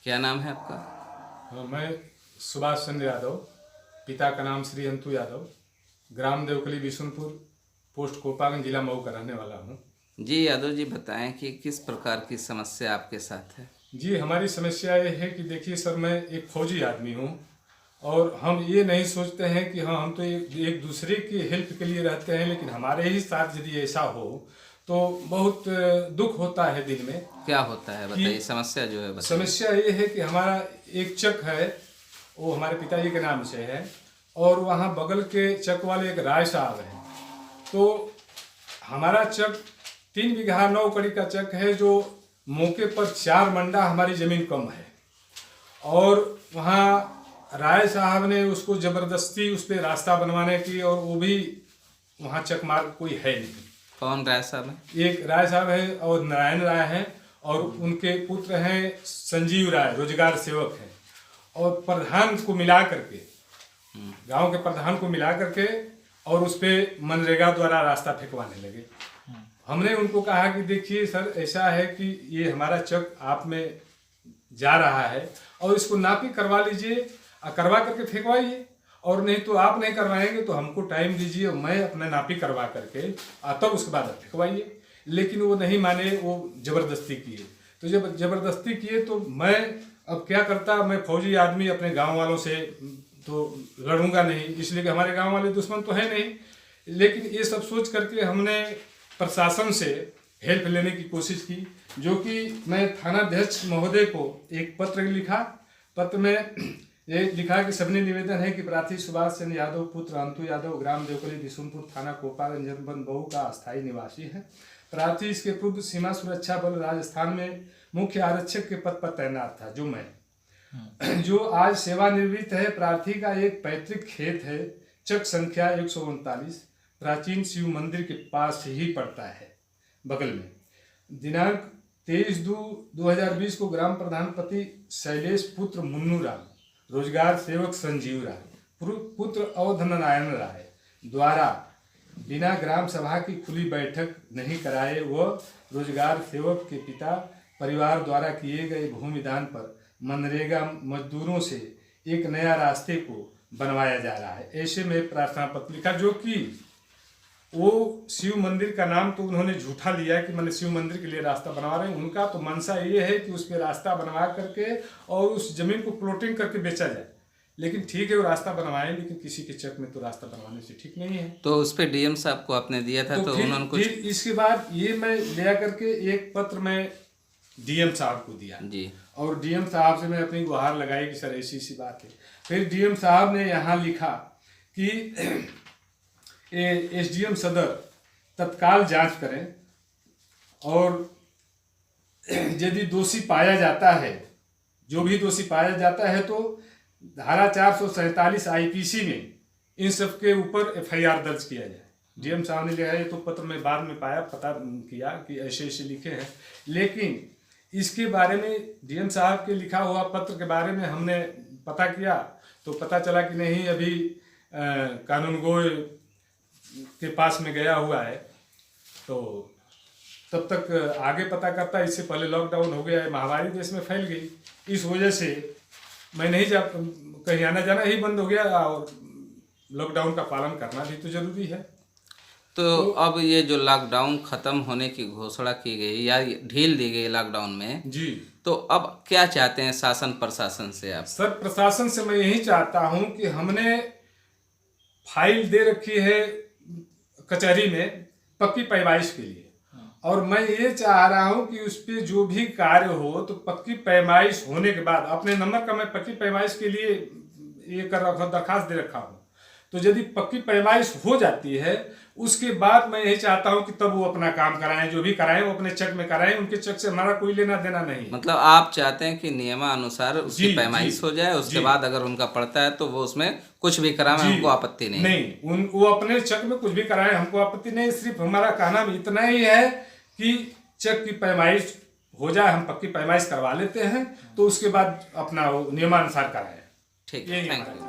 क्या नाम है आपका? हाँ, मैं सुभाष चंद्र यादव, पिता का नाम श्री अंतु यादव, ग्राम देवकली बिशुनपुर, पोस्ट कोपागंज, जिला मऊ का रहने वाला हूँ। जी यादव जी, बताएं कि किस प्रकार की समस्या आपके साथ है। जी, हमारी समस्या ये है कि देखिए सर, मैं एक फौजी आदमी हूँ और हम ये नहीं सोचते हैं कि हाँ, हम तो एक दूसरे की हेल्प के लिए रहते हैं, लेकिन हमारे ही साथ यदि ऐसा हो तो बहुत दुख होता है दिल में। क्या होता है बताइए, समस्या जो है बताइए। समस्या ये है कि हमारा एक चक है, वो हमारे पिताजी के नाम से है, और वहाँ बगल के चक वाले एक राय साहब हैं। तो हमारा चक 3 बीघा 9 कड़ी का चक है, जो मौके पर 4 मंडा हमारी ज़मीन कम है, और वहाँ राय साहब ने उसको ज़बरदस्ती उस पर रास्ता बनवाने की, और वो भी वहाँ चक मार्ग कोई है नहीं। कौन राय साहब है? एक राय साहब है और नारायण राय हैं, और उनके पुत्र हैं संजीव राय, रोजगार सेवक हैं, और प्रधान को मिला करके, गांव के प्रधान को मिला करके, और उस पर मनरेगा द्वारा रास्ता फेंकवाने लगे। हमने उनको कहा कि देखिए सर, ऐसा है कि ये हमारा चक आप में जा रहा है, और इसको नापी करवा लीजिए, करवा करके फेंकवाइए, और नहीं तो आप नहीं करवाएंगे तो हमको टाइम दीजिए, और मैं अपना नापी करवा करके तब उसके बाद आप फेंकवाइए। लेकिन वो नहीं माने, वो ज़बरदस्ती किए। तो जब ज़बरदस्ती किए तो मैं अब क्या करता, मैं फौजी आदमी अपने गांव वालों से तो लड़ूंगा नहीं, इसलिए कि हमारे गांव वाले दुश्मन तो है नहीं। लेकिन ये सब सोच करके हमने प्रशासन से हेल्प लेने की कोशिश की, जो कि मैं थानाध्यक्ष महोदय को एक पत्र लिखा। पत्र में ये लिखा कि सबने निवेदन है कि प्रार्थी सुभाष चंद्र यादव पुत्र अंतु यादव, ग्राम देवकली बिशुनपुर, थाना कोपागंज, जनपद मऊ का अस्थायी निवासी है। प्रार्थी इसके पूर्व सीमा सुरक्षा बल राजस्थान में मुख्य आरक्षक के पद पर तैनात था, जो मैं, जो आज सेवानिवृत्त है। प्रार्थी का एक पैतृक खेत है, चक संख्या 139, प्राचीन शिव मंदिर के पास ही पड़ता है, बगल में। दिनांक 23/2/2020 को ग्राम प्रधान पति शैलेश पुत्र मुन्नू राम, रोजगार सेवक संजीव राय, पुत्र अवध नारायण राय द्वारा बिना ग्राम सभा की खुली बैठक नहीं कराए व रोजगार सेवक के पिता परिवार द्वारा किए गए भूमिदान पर मनरेगा मजदूरों से एक नया रास्ते को बनवाया जा रहा है। ऐसे में प्रार्थना पत्र लिखा, जो कि वो शिव मंदिर का नाम तो उन्होंने झूठा लिया कि मैंने शिव मंदिर के लिए रास्ता बनवा रहे हैं। उनका तो मंशा ये है कि उस पर रास्ता बनवा करके और उस जमीन को प्लॉटिंग करके बेचा जाए। लेकिन ठीक है, वो रास्ता बनवाएं, लेकिन किसी के चक में तो रास्ता बनवाने से ठीक नहीं है। तो उस पर डीएम साहब को आपने दिया था, तो उन्होंने कुछ? इसके बाद ये मैं ले करके एक पत्र में डीएम साहब को दिया जी, और डीएम साहब से मैं अपनी गुहार लगाई कि सर ऐसी सी बात है। फिर डीएम साहब ने यहाँ लिखा कि एसडीएम सदर तत्काल जांच करें, और यदि दोषी पाया जाता है, जो भी दोषी पाया जाता है, तो धारा 447 आईपीसी में इन सब के ऊपर एफआईआर दर्ज किया जाए। डीएम साहब ने लिखा है, तो पत्र में बाद में पाया, पता किया कि ऐसे ऐसे लिखे हैं। लेकिन इसके बारे में डीएम साहब के लिखा हुआ पत्र के बारे में हमने पता किया, तो पता चला कि नहीं, अभी कानून गोय के पास में गया हुआ है। तो तब तक आगे पता करता, इससे पहले लॉकडाउन हो गया है, महामारी देश में फैल गई। इस वजह से मैं नहीं जा, कहीं आना जाना ही बंद हो गया, और लॉकडाउन का पालन करना भी तो जरूरी है। तो अब ये जो लॉकडाउन खत्म होने की घोषणा की गई या ढील दी गई लॉकडाउन में जी, तो अब क्या चाहते हैं शासन प्रशासन से आप? सर, प्रशासन से मैं यही चाहता हूं कि हमने फाइल दे रखी है कचहरी में पक्की पैमाइश के लिए, और मैं ये चाह रहा हूं कि उस पर जो भी कार्य हो तो पक्की पैमाइश होने के बाद, अपने नंबर का मैं पक्की पैमाइश के लिए ये कर रखा, दरखास्त दे रखा हूं। तो यदि पक्की पैमाइश हो जाती है, उसके बाद मैं यही चाहता हूं कि तब वो अपना काम कराएं, जो भी कराएं वो अपने चक में कराएं, उनके चक से हमारा कोई लेना देना नहीं। मतलब आप चाहते हैं कि नियमानुसार उसकी पैमाइश हो जाए, उसके बाद अगर उनका पड़ता है तो वो उसमें कुछ भी कराएं, हमको आपत्ति नहीं। नहीं, वो अपने चक में कुछ भी कराएं, हमको आपत्ति नहीं। सिर्फ हमारा कहना इतना ही है कि चक की पैमाइश हो जाए, हम पक्की पैमाइश करवा लेते हैं, तो उसके बाद अपना नियमानुसार कराएं। ठीक है, थैंक यू।